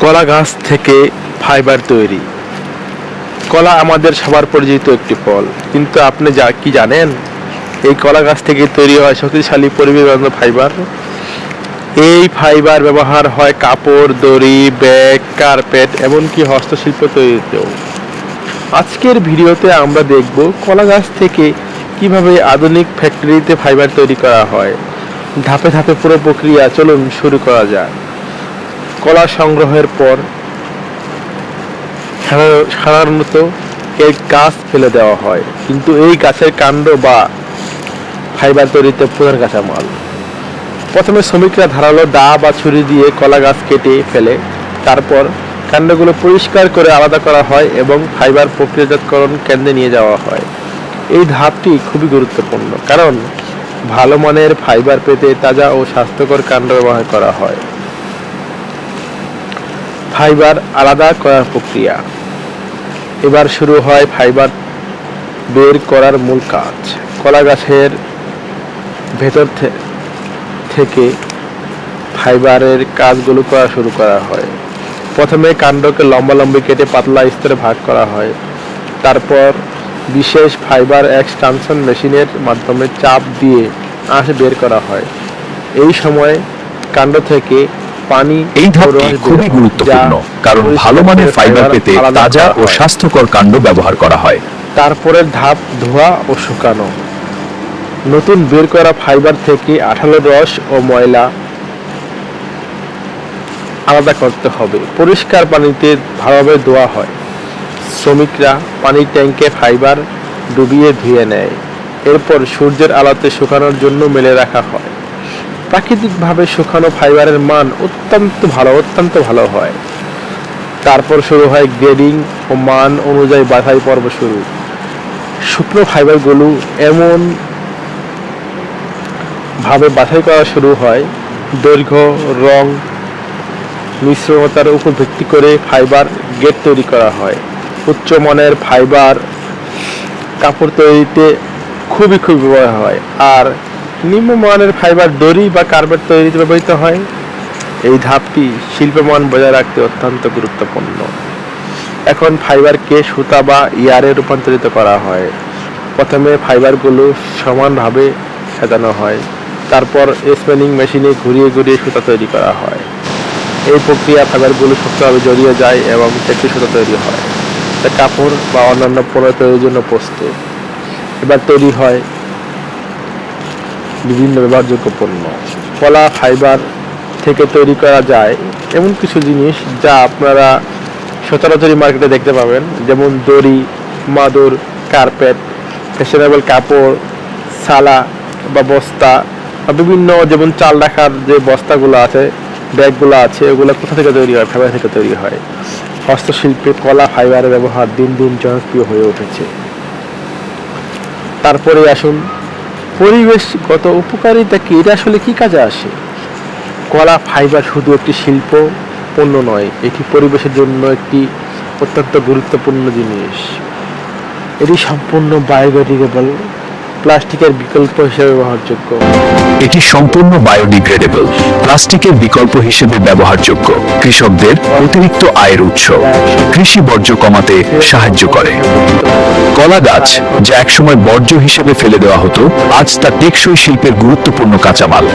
কলা গাছ থেকে ফাইবার তৈরি। কলা আমাদের সবার পরিচিত একটি ফল, কিন্তু আপনি কি জানেন এই কলা গাছ থেকে তৈরি হয় শক্তিশালী পরিবেশ বান্ধব ফাইবার। এই ফাইবার ব্যবহার হয় কাপড়, দড়ি, ব্যাগ, কার্পেট, এমনকি হস্তশিল্প তৈরিতেও। আজকের ভিডিওতে আমরা দেখব কলা গাছ থেকে কিভাবে আধুনিক ফ্যাক্টরিতে ফাইবার তৈরি করা হয়। ধাপে ধাপে পুরো প্রক্রিয়া চলুন শুরু করা যাক। কলা সংগ্রহের পর সাধারণত এই গাছ ফেলে দেওয়া হয়, কিন্তু এই গাছের কাণ্ড বা ফাইবার তৈরিতে প্রধান কাঁচামাল। প্রথমে শ্রমিকরা ধারালো দা বা ছুরি দিয়ে কলা গাছ কেটে ফেলে, তারপর কাণ্ডগুলো পরিষ্কার করে আলাদা করা হয় এবং ফাইবার প্রক্রিয়াজাতকরণ কেন্দ্রে নিয়ে যাওয়া হয়। এই ধাপটি খুবই গুরুত্বপূর্ণ, কারণ ভালো মানের ফাইবার পেতে তাজা ও স্বাস্থ্যকর কাণ্ড ব্যবহার করা হয়। ফাইবার আলাদা করার প্রক্রিয়া। এবার শুরু হয় ফাইবার বের করার মূল কাজ। কলা গাছের ভেতর থেকে ফাইবারের কাজগুলো করা শুরু করা হয়। প্রথমে কাণ্ডকে লম্বালম্বি কেটে পাতলা স্তরে ভাগ করা হয়। তারপর বিশেষ ফাইবার এক্সট্রাকশন মেশিনের মাধ্যমে চাপ দিয়ে আঁশ বের করা হয়। এই সময় কাণ্ড থেকে পানি এই ধাপটি খুবই গুরুত্বপূর্ণ, কারণ ভালো মানের ফাইবার পেতে তাজা ও স্বাস্থ্যকর কাণ্ড ব্যবহার করা হয়। তারপরের ধাপ ধোয়া ও শুকানো। নতুন বের করা ফাইবার থেকে আঠালো রস ও ময়লা আলাদা করতে হবে। পরিষ্কার পানিতে ভালোভাবে ধোয়া হয়। শ্রমিকরা পানির ট্যাঙ্কে ফাইবার ডুবিয়ে ধুয়ে নেয়। এরপর সূর্যের আলোতে শুকানোর জন্য মেলে রাখা হয়। প্রাকৃতিকভাবে শুকানো ফাইবারের মান অত্যন্ত ভালো হয়। তারপর শুরু হয় গ্রেডিং ও মান অনুযায়ী বাছাই পর্ব শুরু। শুকনো ফাইবারগুলো এমন ভাবে বাছাই করা শুরু হয়, দৈর্ঘ্য, রং, মিশ্রতার উপর ভিত্তি করে ফাইবার গ্রেড তৈরি করা হয়। উচ্চমানের ফাইবার কাপড় তৈরিতে খুবই ব্যবহার হয়, আর নিম্নমানের ফাইবার দড়ি বা কার্পেট তৈরিতে ব্যবহৃত হয়। এই ধাপটি শিল্পমান বজায় রাখতে অত্যন্ত গুরুত্বপূর্ণ। এখন ফাইবারকে সুতা বা ইয়ারে রূপান্তরিত করা হয়। প্রথমে ফাইবারগুলো সমানভাবে সাজানো হয়, তারপর স্পিনিং মেশিনে ঘুরিয়ে সুতা তৈরি করা হয়। এই প্রক্রিয়া ফাইবারগুলো শক্তভাবে জড়িয়ে যায় এবং একটি সুতা তৈরি হয়, যা কাপড় বা অন্যান্য পণ্য তৈরির জন্য প্রস্তুত। এবার তৈরি হয় বিভিন্ন ব্যবহারযোগ্য পণ্য। কলা ফাইবার থেকে তৈরি করা যায় এমন কিছু জিনিস যা আপনারা সচরাচর মার্কেটে দেখতে পাবেন, যেমন দড়ি, মাদুর, কার্পেট, ফ্যাশনেবল কাপড়, সালা বা বস্তা, বিভিন্ন যেমন চাল রাখার যে বস্তাগুলো আছে, ব্যাগগুলো আছে, এগুলো কোথা থেকে তৈরি হয়? ফাইবার থেকে তৈরি হয়। হস্তশিল্পে কলা ফাইবারের ব্যবহার দিন দিন জনপ্রিয় হয়ে উঠেছে। তারপরে আসুন পরিবেশগত উপকারিতা কি, এটা আসলে কি কাজে আসে? কলা ফাইবার শুধু একটি শিল্প পণ্য নয়, এটি পরিবেশের জন্য একটি অত্যন্ত গুরুত্বপূর্ণ জিনিস। এটি সম্পূর্ণ বায়োডিগ্রেডেবল, প্লাস্টিকের বিকল্প হিসেবে ব্যবহারযোগ্য। এটি সম্পূর্ণ বায়োডিগ্রেডেবল, প্লাস্টিকের বিকল্প হিসেবে ব্যবহারযোগ্য, কৃষকদের অতিরিক্ত আয়ের উৎস, কৃষি বর্জ্য কমাতে সাহায্য করে। কলা গাছ, যা একসময় বর্জ্য হিসেবে ফেলে দেওয়া হতো, আজ তা টেকসই শিল্পের গুরুত্বপূর্ণ কাঁচামাল।